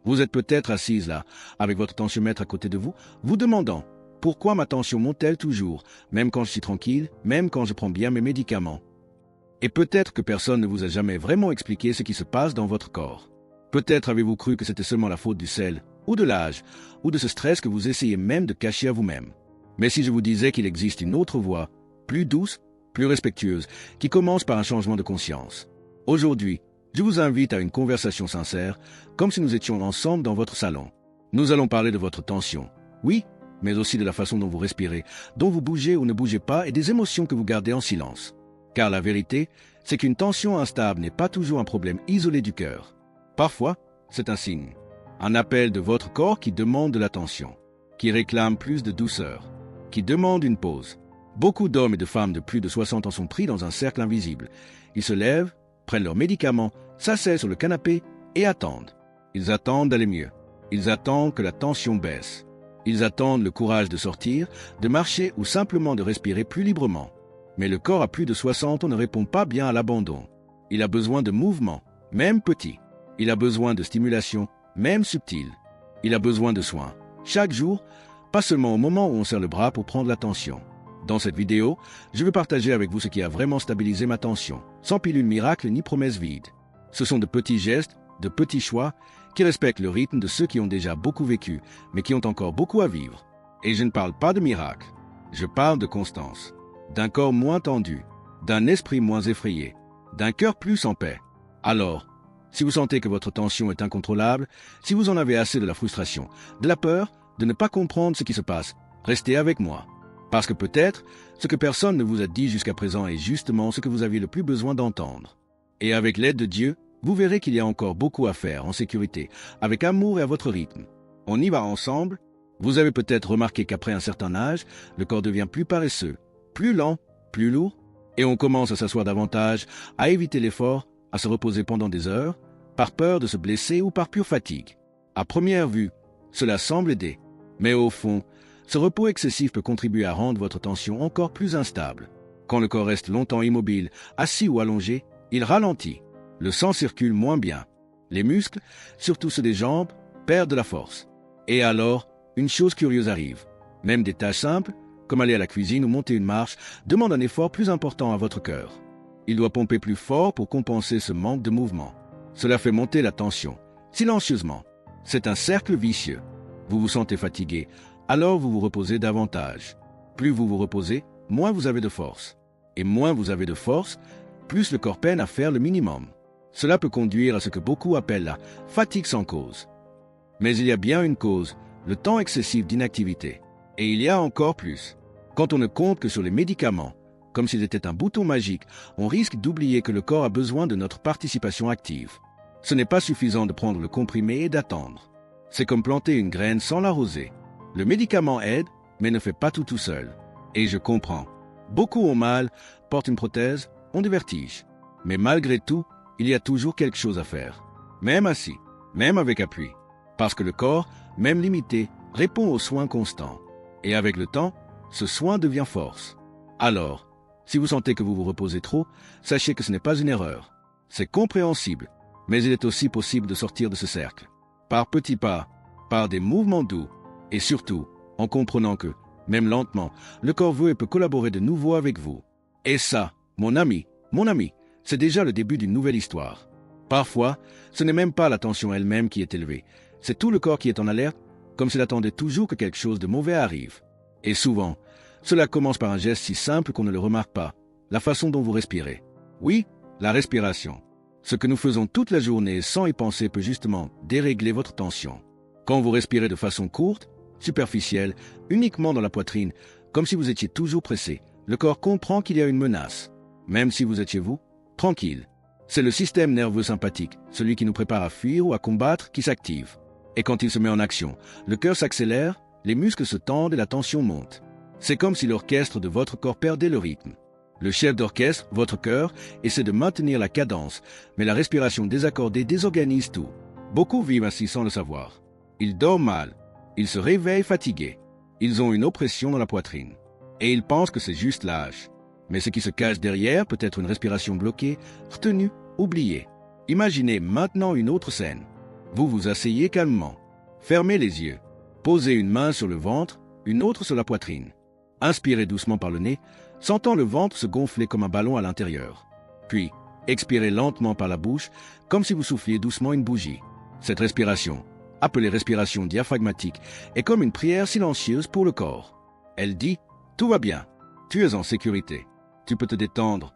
Vous êtes peut-être assise là, avec votre tensiomètre à côté de vous, vous demandant « Pourquoi ma tension monte-t-elle toujours, même quand je suis tranquille, même quand je prends bien mes médicaments ?» Et peut-être que personne ne vous a jamais vraiment expliqué ce qui se passe dans votre corps. Peut-être avez-vous cru que c'était seulement la faute du sel, ou de l'âge, ou de ce stress que vous essayez même de cacher à vous-même. Mais si je vous disais qu'il existe une autre voie, plus douce, plus respectueuse, qui commence par un changement de conscience. Aujourd'hui, je vous invite à une conversation sincère, comme si nous étions ensemble dans votre salon. Nous allons parler de votre tension, oui, mais aussi de la façon dont vous respirez, dont vous bougez ou ne bougez pas et des émotions que vous gardez en silence. Car la vérité, c'est qu'une tension instable n'est pas toujours un problème isolé du cœur. Parfois, c'est un signe, un appel de votre corps qui demande de l'attention, qui réclame plus de douceur, qui demande une pause. Beaucoup d'hommes et de femmes de plus de 60 ans sont pris dans un cercle invisible. Ils se lèvent, prennent leurs médicaments, s'asseyent sur le canapé et attendent. Ils attendent d'aller mieux. Ils attendent que la tension baisse. Ils attendent le courage de sortir, de marcher ou simplement de respirer plus librement. Mais le corps à plus de 60 ans ne répond pas bien à l'abandon. Il a besoin de mouvement, même petit. Il a besoin de stimulation, même subtile. Il a besoin de soins, chaque jour, pas seulement au moment où on serre le bras pour prendre l'attention. Dans cette vidéo, je veux partager avec vous ce qui a vraiment stabilisé ma tension, sans pilule miracle ni promesse vide. Ce sont de petits gestes, de petits choix, qui respectent le rythme de ceux qui ont déjà beaucoup vécu, mais qui ont encore beaucoup à vivre. Et je ne parle pas de miracle, je parle de constance, d'un corps moins tendu, d'un esprit moins effrayé, d'un cœur plus en paix. Alors, si vous sentez que votre tension est incontrôlable, si vous en avez assez de la frustration, de la peur, de ne pas comprendre ce qui se passe, restez avec moi. Parce que peut-être, ce que personne ne vous a dit jusqu'à présent est justement ce que vous aviez le plus besoin d'entendre. Et avec l'aide de Dieu, vous verrez qu'il y a encore beaucoup à faire en sécurité, avec amour et à votre rythme. On y va ensemble. Vous avez peut-être remarqué qu'après un certain âge, le corps devient plus paresseux, plus lent, plus lourd, et on commence à s'asseoir davantage, à éviter l'effort, à se reposer pendant des heures, par peur de se blesser ou par pure fatigue. À première vue, cela semble aider, mais au fond, ce repos excessif peut contribuer à rendre votre tension encore plus instable. Quand le corps reste longtemps immobile, assis ou allongé, il ralentit. Le sang circule moins bien. Les muscles, surtout ceux des jambes, perdent de la force. Et alors, une chose curieuse arrive. Même des tâches simples, comme aller à la cuisine ou monter une marche, demandent un effort plus important à votre cœur. Il doit pomper plus fort pour compenser ce manque de mouvement. Cela fait monter la tension, silencieusement. C'est un cercle vicieux. Vous vous sentez fatigué, alors vous vous reposez davantage. Plus vous vous reposez, moins vous avez de force. Et moins vous avez de force, plus le corps peine à faire le minimum. Cela peut conduire à ce que beaucoup appellent la fatigue sans cause. Mais il y a bien une cause, le temps excessif d'inactivité. Et il y a encore plus. Quand on ne compte que sur les médicaments, comme s'il était un bouton magique, on risque d'oublier que le corps a besoin de notre participation active. Ce n'est pas suffisant de prendre le comprimé et d'attendre. C'est comme planter une graine sans l'arroser. Le médicament aide, mais ne fait pas tout seul. Et je comprends. Beaucoup ont mal, portent une prothèse, ont des vertiges. Mais malgré tout, il y a toujours quelque chose à faire. Même assis, même avec appui. Parce que le corps, même limité, répond aux soins constants. Et avec le temps, ce soin devient force. Alors, si vous sentez que vous vous reposez trop, sachez que ce n'est pas une erreur. C'est compréhensible, mais il est aussi possible de sortir de ce cercle. Par petits pas, par des mouvements doux, et surtout, en comprenant que, même lentement, le corps veut et peut collaborer de nouveau avec vous. Et ça, mon ami, c'est déjà le début d'une nouvelle histoire. Parfois, ce n'est même pas la tension elle-même qui est élevée, c'est tout le corps qui est en alerte, comme s'il attendait toujours que quelque chose de mauvais arrive. Et souvent, cela commence par un geste si simple qu'on ne le remarque pas, la façon dont vous respirez. Oui, la respiration. Ce que nous faisons toute la journée sans y penser peut justement dérégler votre tension. Quand vous respirez de façon courte, superficielle, uniquement dans la poitrine, comme si vous étiez toujours pressé, le corps comprend qu'il y a une menace. Même si vous êtes chez vous, tranquille. C'est le système nerveux sympathique, celui qui nous prépare à fuir ou à combattre, qui s'active. Et quand il se met en action, le cœur s'accélère, les muscles se tendent et la tension monte. C'est comme si l'orchestre de votre corps perdait le rythme. Le chef d'orchestre, votre cœur, essaie de maintenir la cadence, mais la respiration désaccordée désorganise tout. Beaucoup vivent ainsi sans le savoir. Ils dorment mal, ils se réveillent fatigués, ils ont une oppression dans la poitrine. Et ils pensent que c'est juste l'âge. Mais ce qui se cache derrière peut être une respiration bloquée, retenue, oubliée. Imaginez maintenant une autre scène. Vous vous asseyez calmement. Fermez les yeux. Posez une main sur le ventre, une autre sur la poitrine. Inspirez doucement par le nez, sentant le ventre se gonfler comme un ballon à l'intérieur. Puis, expirez lentement par la bouche, comme si vous souffliez doucement une bougie. Cette respiration, appelée respiration diaphragmatique, est comme une prière silencieuse pour le corps. Elle dit « Tout va bien, tu es en sécurité, tu peux te détendre ».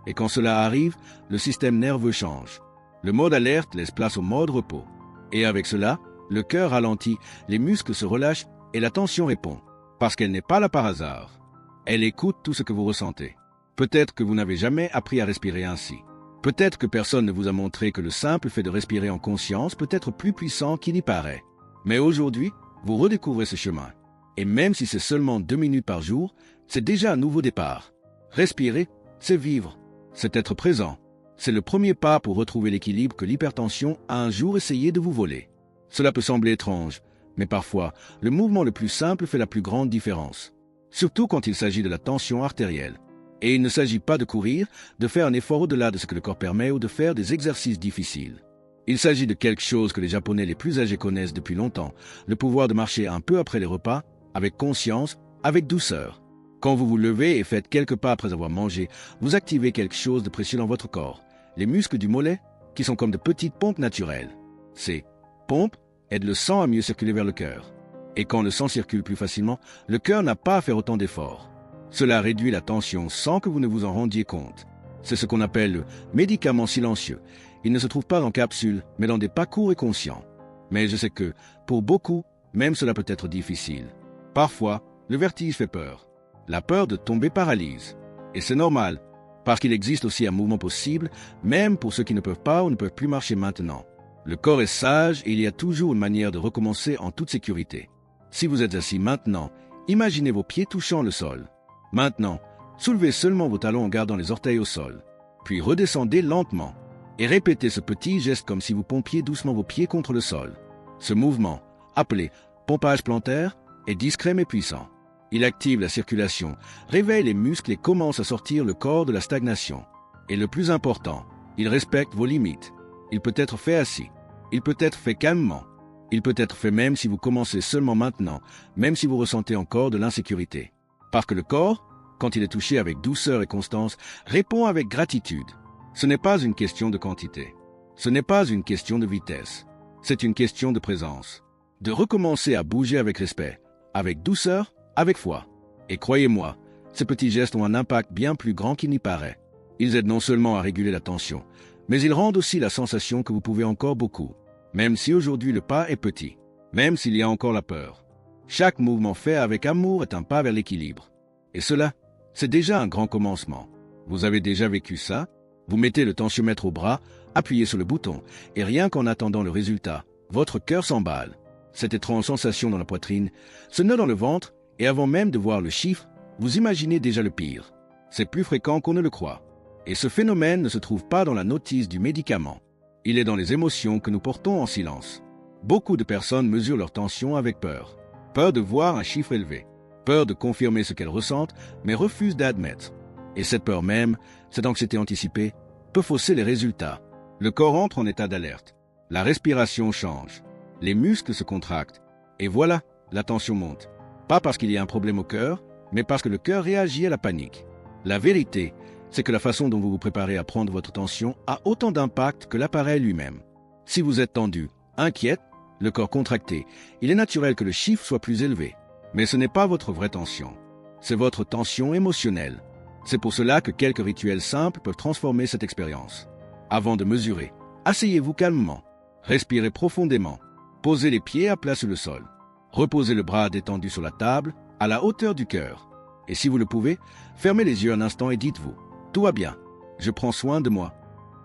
Et quand cela arrive, le système nerveux change. Le mode alerte laisse place au mode repos. Et avec cela, le cœur ralentit, les muscles se relâchent et la tension répond. Parce qu'elle n'est pas là par hasard. Elle écoute tout ce que vous ressentez. Peut-être que vous n'avez jamais appris à respirer ainsi. Peut-être que personne ne vous a montré que le simple fait de respirer en conscience peut être plus puissant qu'il y paraît. Mais aujourd'hui, vous redécouvrez ce chemin. Et même si c'est seulement 2 minutes par jour, c'est déjà un nouveau départ. Respirer, c'est vivre. C'est être présent. C'est le premier pas pour retrouver l'équilibre que l'hypertension a un jour essayé de vous voler. Cela peut sembler étrange, mais parfois, le mouvement le plus simple fait la plus grande différence. Surtout quand il s'agit de la tension artérielle. Et il ne s'agit pas de courir, de faire un effort au-delà de ce que le corps permet ou de faire des exercices difficiles. Il s'agit de quelque chose que les Japonais les plus âgés connaissent depuis longtemps, le pouvoir de marcher un peu après les repas, avec conscience, avec douceur. Quand vous vous levez et faites quelques pas après avoir mangé, vous activez quelque chose de précieux dans votre corps. Les muscles du mollet, qui sont comme de petites pompes naturelles. Ces pompes aident le sang à mieux circuler vers le cœur. Et quand le sang circule plus facilement, le cœur n'a pas à faire autant d'efforts. Cela réduit la tension sans que vous ne vous en rendiez compte. C'est ce qu'on appelle le médicament silencieux. Il ne se trouve pas en capsule, mais dans des pas courts et conscients. Mais je sais que, pour beaucoup, même cela peut être difficile. Parfois, le vertige fait peur. La peur de tomber paralyse. Et c'est normal, parce qu'il existe aussi un mouvement possible, même pour ceux qui ne peuvent pas ou ne peuvent plus marcher maintenant. Le corps est sage et il y a toujours une manière de recommencer en toute sécurité. Si vous êtes assis maintenant, imaginez vos pieds touchant le sol. Maintenant, soulevez seulement vos talons en gardant les orteils au sol. Puis redescendez lentement et répétez ce petit geste comme si vous pompiez doucement vos pieds contre le sol. Ce mouvement, appelé pompage plantaire, est discret mais puissant. Il active la circulation, réveille les muscles et commence à sortir le corps de la stagnation. Et le plus important, il respecte vos limites. Il peut être fait assis. Il peut être fait calmement. Il peut être fait même si vous commencez seulement maintenant, même si vous ressentez encore de l'insécurité. Parce que le corps, quand il est touché avec douceur et constance, répond avec gratitude. Ce n'est pas une question de quantité. Ce n'est pas une question de vitesse. C'est une question de présence. De recommencer à bouger avec respect, avec douceur, avec foi. Et croyez-moi, ces petits gestes ont un impact bien plus grand qu'il n'y paraît. Ils aident non seulement à réguler la tension, mais ils rendent aussi la sensation que vous pouvez encore beaucoup, même si aujourd'hui le pas est petit, même s'il y a encore la peur. Chaque mouvement fait avec amour est un pas vers l'équilibre. Et cela, c'est déjà un grand commencement. Vous avez déjà vécu ça? Vous mettez le tensiomètre au bras, appuyez sur le bouton, et rien qu'en attendant le résultat, votre cœur s'emballe. Cette étrange sensation dans la poitrine, ce nœud dans le ventre, et avant même de voir le chiffre, vous imaginez déjà le pire. C'est plus fréquent qu'on ne le croit. Et ce phénomène ne se trouve pas dans la notice du médicament. Il est dans les émotions que nous portons en silence. Beaucoup de personnes mesurent leur tension avec peur. Peur de voir un chiffre élevé. Peur de confirmer ce qu'elles ressentent, mais refusent d'admettre. Et cette peur même, cette anxiété anticipée, peut fausser les résultats. Le corps entre en état d'alerte. La respiration change. Les muscles se contractent. Et voilà, la tension monte. Pas parce qu'il y a un problème au cœur, mais parce que le cœur réagit à la panique. La vérité, c'est que la façon dont vous vous préparez à prendre votre tension a autant d'impact que l'appareil lui-même. Si vous êtes tendu, inquiète, le corps contracté, il est naturel que le chiffre soit plus élevé. Mais ce n'est pas votre vraie tension. C'est votre tension émotionnelle. C'est pour cela que quelques rituels simples peuvent transformer cette expérience. Avant de mesurer, asseyez-vous calmement. Respirez profondément. Posez les pieds à plat sur le sol. Reposez le bras détendu sur la table, à la hauteur du cœur. Et si vous le pouvez, fermez les yeux un instant et dites-vous « Tout va bien, je prends soin de moi ».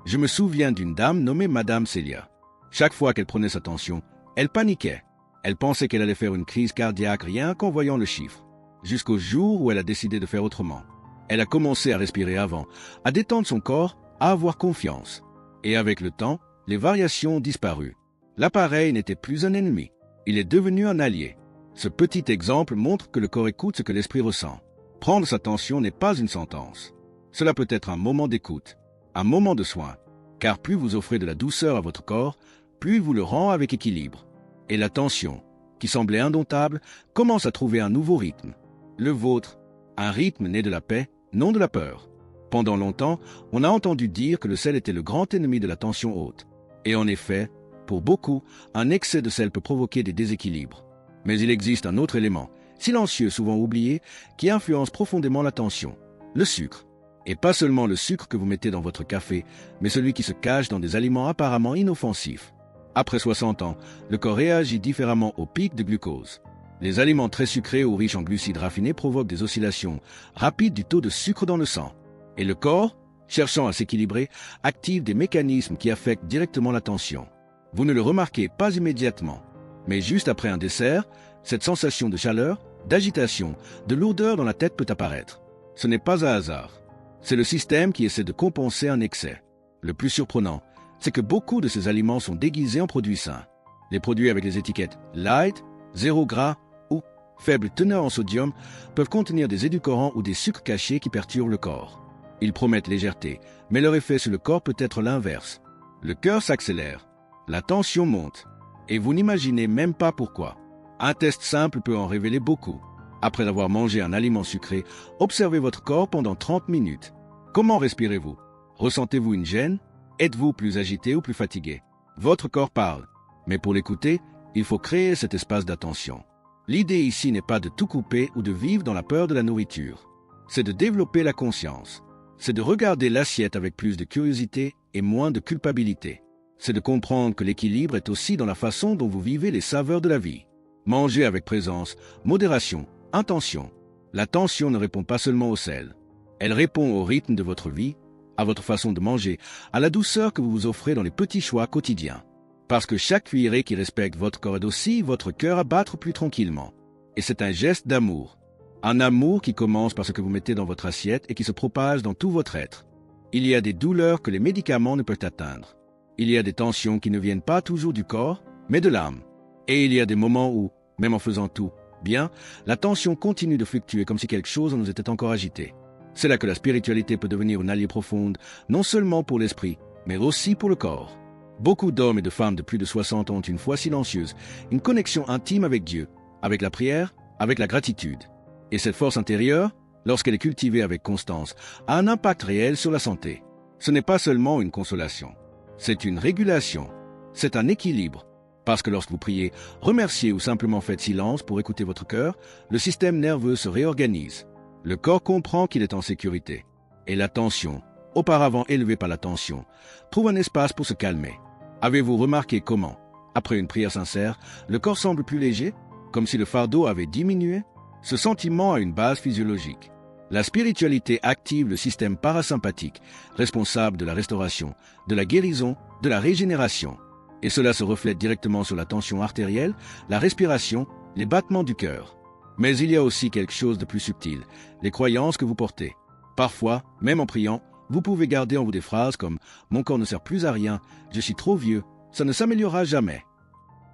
Je me souviens d'une dame nommée Madame Celia. Chaque fois qu'elle prenait sa tension, elle paniquait. Elle pensait qu'elle allait faire une crise cardiaque rien qu'en voyant le chiffre. Jusqu'au jour où elle a décidé de faire autrement. Elle a commencé à respirer avant, à détendre son corps, à avoir confiance. Et avec le temps, les variations ont disparu. L'appareil n'était plus un ennemi. Il est devenu un allié. Ce petit exemple montre que le corps écoute ce que l'esprit ressent. Prendre sa tension n'est pas une sentence. Cela peut être un moment d'écoute, un moment de soin. Car plus vous offrez de la douceur à votre corps, plus il vous le rend avec équilibre. Et la tension, qui semblait indomptable, commence à trouver un nouveau rythme. Le vôtre, un rythme né de la paix, non de la peur. Pendant longtemps, on a entendu dire que le sel était le grand ennemi de la tension haute. Et en effet, pour beaucoup, un excès de sel peut provoquer des déséquilibres. Mais il existe un autre élément, silencieux souvent oublié, qui influence profondément la tension, le sucre. Et pas seulement le sucre que vous mettez dans votre café, mais celui qui se cache dans des aliments apparemment inoffensifs. Après 60 ans, le corps réagit différemment au pic de glucose. Les aliments très sucrés ou riches en glucides raffinés provoquent des oscillations rapides du taux de sucre dans le sang. Et le corps, cherchant à s'équilibrer, active des mécanismes qui affectent directement la tension. Vous ne le remarquez pas immédiatement, mais juste après un dessert, cette sensation de chaleur, d'agitation, de lourdeur dans la tête peut apparaître. Ce n'est pas un hasard. C'est le système qui essaie de compenser un excès. Le plus surprenant, c'est que beaucoup de ces aliments sont déguisés en produits sains. Les produits avec les étiquettes light, zéro gras ou faible teneur en sodium peuvent contenir des édulcorants ou des sucres cachés qui perturbent le corps. Ils promettent légèreté, mais leur effet sur le corps peut être l'inverse. Le cœur s'accélère, la tension monte, et vous n'imaginez même pas pourquoi. Un test simple peut en révéler beaucoup. Après avoir mangé un aliment sucré, observez votre corps pendant 30 minutes. Comment respirez-vous? Ressentez-vous une gêne? Êtes-vous plus agité ou plus fatigué? Votre corps parle, mais pour l'écouter, il faut créer cet espace d'attention. L'idée ici n'est pas de tout couper ou de vivre dans la peur de la nourriture. C'est de développer la conscience. C'est de regarder l'assiette avec plus de curiosité et moins de culpabilité. C'est de comprendre que l'équilibre est aussi dans la façon dont vous vivez les saveurs de la vie. Mangez avec présence, modération, intention. La tension ne répond pas seulement au sel. Elle répond au rythme de votre vie, à votre façon de manger, à la douceur que vous vous offrez dans les petits choix quotidiens. Parce que chaque cuillerée qui respecte votre corps aide aussi votre cœur à battre plus tranquillement. Et c'est un geste d'amour. Un amour qui commence par ce que vous mettez dans votre assiette et qui se propage dans tout votre être. Il y a des douleurs que les médicaments ne peuvent atteindre. Il y a des tensions qui ne viennent pas toujours du corps, mais de l'âme. Et il y a des moments où, même en faisant tout bien, la tension continue de fluctuer comme si quelque chose nous était encore agité. C'est là que la spiritualité peut devenir une alliée profonde, non seulement pour l'esprit, mais aussi pour le corps. Beaucoup d'hommes et de femmes de plus de 60 ans ont une foi silencieuse, une connexion intime avec Dieu, avec la prière, avec la gratitude. Et cette force intérieure, lorsqu'elle est cultivée avec constance, a un impact réel sur la santé. Ce n'est pas seulement une consolation, c'est une régulation, c'est un équilibre. Parce que lorsque vous priez, remerciez ou simplement faites silence pour écouter votre cœur, le système nerveux se réorganise. Le corps comprend qu'il est en sécurité. Et la tension, auparavant élevée par la tension, trouve un espace pour se calmer. Avez-vous remarqué comment, après une prière sincère, le corps semble plus léger, comme si le fardeau avait diminué? Ce sentiment a une base physiologique. La spiritualité active le système parasympathique, responsable de la restauration, de la guérison, de la régénération. Et cela se reflète directement sur la tension artérielle, la respiration, les battements du cœur. Mais il y a aussi quelque chose de plus subtil, les croyances que vous portez. Parfois, même en priant, vous pouvez garder en vous des phrases comme « Mon corps ne sert plus à rien, je suis trop vieux, ça ne s'améliorera jamais ».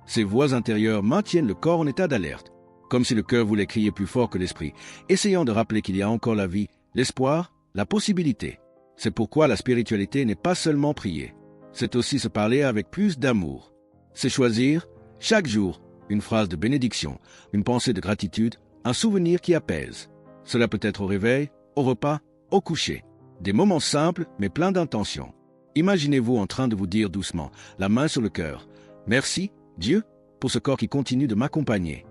Ces voix intérieures maintiennent le corps en état d'alerte, comme si le cœur voulait crier plus fort que l'esprit, essayant de rappeler qu'il y a encore la vie, l'espoir, la possibilité. C'est pourquoi la spiritualité n'est pas seulement prier. C'est aussi se parler avec plus d'amour. C'est choisir, chaque jour, une phrase de bénédiction, une pensée de gratitude, un souvenir qui apaise. Cela peut être au réveil, au repas, au coucher. Des moments simples, mais pleins d'intention. Imaginez-vous en train de vous dire doucement, la main sur le cœur, « Merci, Dieu, pour ce corps qui continue de m'accompagner. »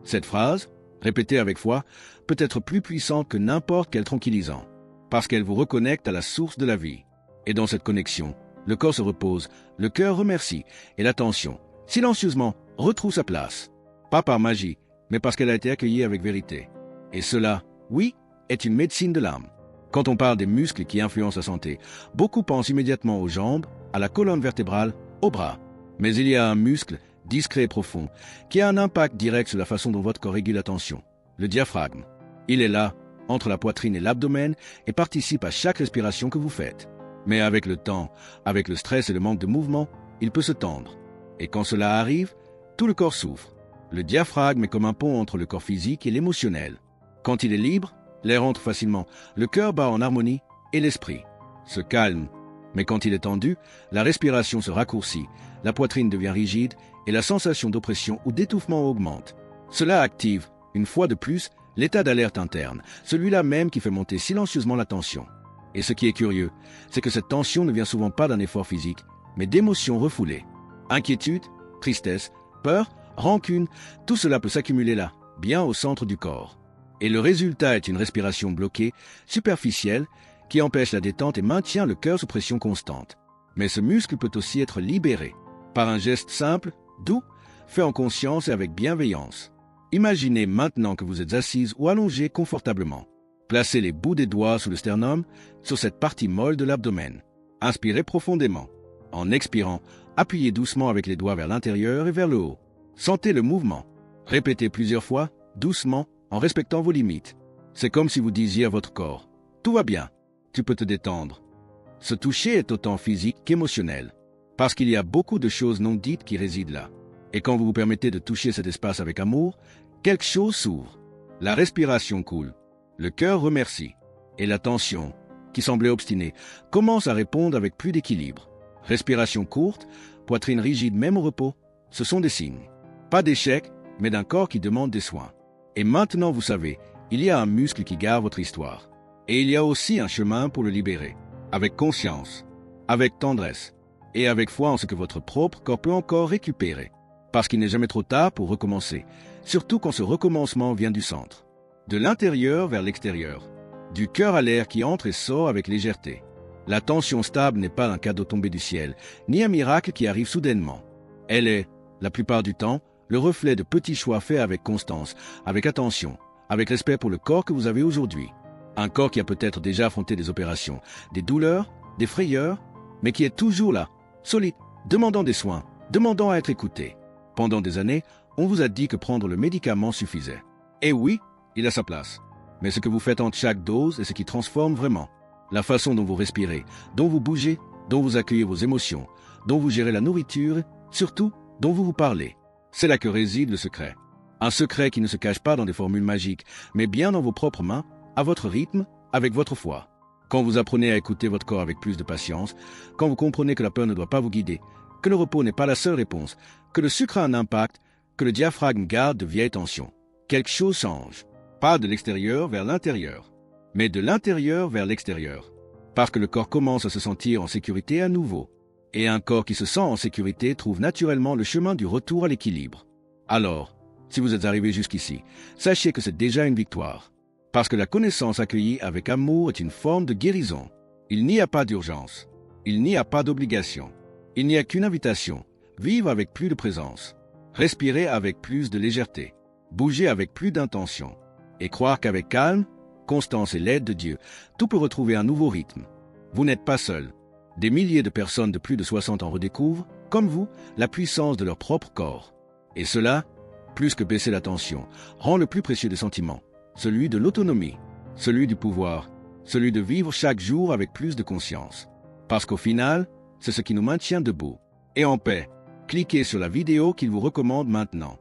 Cette phrase, répétée avec foi, peut être plus puissante que n'importe quel tranquillisant, parce qu'elle vous reconnecte à la source de la vie. Et dans cette connexion, le corps se repose, le cœur remercie, et l'attention, silencieusement, retrouve sa place. Pas par magie, mais parce qu'elle a été accueillie avec vérité. Et cela, oui, est une médecine de l'âme. Quand on parle des muscles qui influencent la santé, beaucoup pensent immédiatement aux jambes, à la colonne vertébrale, aux bras. Mais il y a un muscle, discret et profond, qui a un impact direct sur la façon dont votre corps régule la tension, le diaphragme. Il est là, entre la poitrine et l'abdomen, et participe à chaque respiration que vous faites. Mais avec le temps, avec le stress et le manque de mouvement, il peut se tendre. Et quand cela arrive, tout le corps souffre. Le diaphragme est comme un pont entre le corps physique et l'émotionnel. Quand il est libre, l'air entre facilement, le cœur bat en harmonie et l'esprit se calme. Mais quand il est tendu, la respiration se raccourcit, la poitrine devient rigide et la sensation d'oppression ou d'étouffement augmente. Cela active, une fois de plus, l'état d'alerte interne, celui-là même qui fait monter silencieusement la tension. Et ce qui est curieux, c'est que cette tension ne vient souvent pas d'un effort physique, mais d'émotions refoulées. Inquiétude, tristesse, peur, rancune, tout cela peut s'accumuler là, bien au centre du corps. Et le résultat est une respiration bloquée, superficielle, qui empêche la détente et maintient le cœur sous pression constante. Mais ce muscle peut aussi être libéré, par un geste simple, doux, fait en conscience et avec bienveillance. Imaginez maintenant que vous êtes assise ou allongée confortablement. Placez les bouts des doigts sous le sternum, sur cette partie molle de l'abdomen. Inspirez profondément. En expirant, appuyez doucement avec les doigts vers l'intérieur et vers le haut. Sentez le mouvement. Répétez plusieurs fois, doucement, en respectant vos limites. C'est comme si vous disiez à votre corps « Tout va bien, tu peux te détendre ». Ce toucher est autant physique qu'émotionnel, parce qu'il y a beaucoup de choses non dites qui résident là. Et quand vous vous permettez de toucher cet espace avec amour, quelque chose s'ouvre. La respiration coule, le cœur remercie, et la tension, qui semblait obstinée, commence à répondre avec plus d'équilibre. Respiration courte, poitrine rigide même au repos, ce sont des signes. Pas d'échec, mais d'un corps qui demande des soins. Et maintenant vous savez, il y a un muscle qui garde votre histoire. Et il y a aussi un chemin pour le libérer, avec conscience, avec tendresse, et avec foi en ce que votre propre corps peut encore récupérer. Parce qu'il n'est jamais trop tard pour recommencer, surtout quand ce recommencement vient du centre. De l'intérieur vers l'extérieur, du cœur à l'air qui entre et sort avec légèreté. La tension stable n'est pas un cadeau tombé du ciel, ni un miracle qui arrive soudainement. Elle est, la plupart du temps, le reflet de petits choix faits avec constance, avec attention, avec respect pour le corps que vous avez aujourd'hui. Un corps qui a peut-être déjà affronté des opérations, des douleurs, des frayeurs, mais qui est toujours là, solide, demandant des soins, demandant à être écouté. Pendant des années, on vous a dit que prendre le médicament suffisait. Et oui, il a sa place. Mais ce que vous faites entre chaque dose est ce qui transforme vraiment. La façon dont vous respirez, dont vous bougez, dont vous accueillez vos émotions, dont vous gérez la nourriture, surtout, dont vous vous parlez. C'est là que réside le secret. Un secret qui ne se cache pas dans des formules magiques, mais bien dans vos propres mains, à votre rythme, avec votre foi. Quand vous apprenez à écouter votre corps avec plus de patience, quand vous comprenez que la peur ne doit pas vous guider, que le repos n'est pas la seule réponse, que le sucre a un impact, que le diaphragme garde de vieilles tensions. Quelque chose change. Pas de l'extérieur vers l'intérieur, mais de l'intérieur vers l'extérieur. Parce que le corps commence à se sentir en sécurité à nouveau. Et un corps qui se sent en sécurité trouve naturellement le chemin du retour à l'équilibre. Alors, si vous êtes arrivé jusqu'ici, sachez que c'est déjà une victoire. Parce que la connaissance accueillie avec amour est une forme de guérison. Il n'y a pas d'urgence. Il n'y a pas d'obligation. Il n'y a qu'une invitation. Vivre avec plus de présence. Respirer avec plus de légèreté. Bouger avec plus d'intention. Et croire qu'avec calme, constance et l'aide de Dieu, tout peut retrouver un nouveau rythme. Vous n'êtes pas seul. Des milliers de personnes de plus de 60 ans redécouvrent, comme vous, la puissance de leur propre corps. Et cela, plus que baisser la tension, rend le plus précieux des sentiments, celui de l'autonomie, celui du pouvoir, celui de vivre chaque jour avec plus de conscience. Parce qu'au final, c'est ce qui nous maintient debout. Et en paix. Cliquez sur la vidéo qu'il vous recommande maintenant.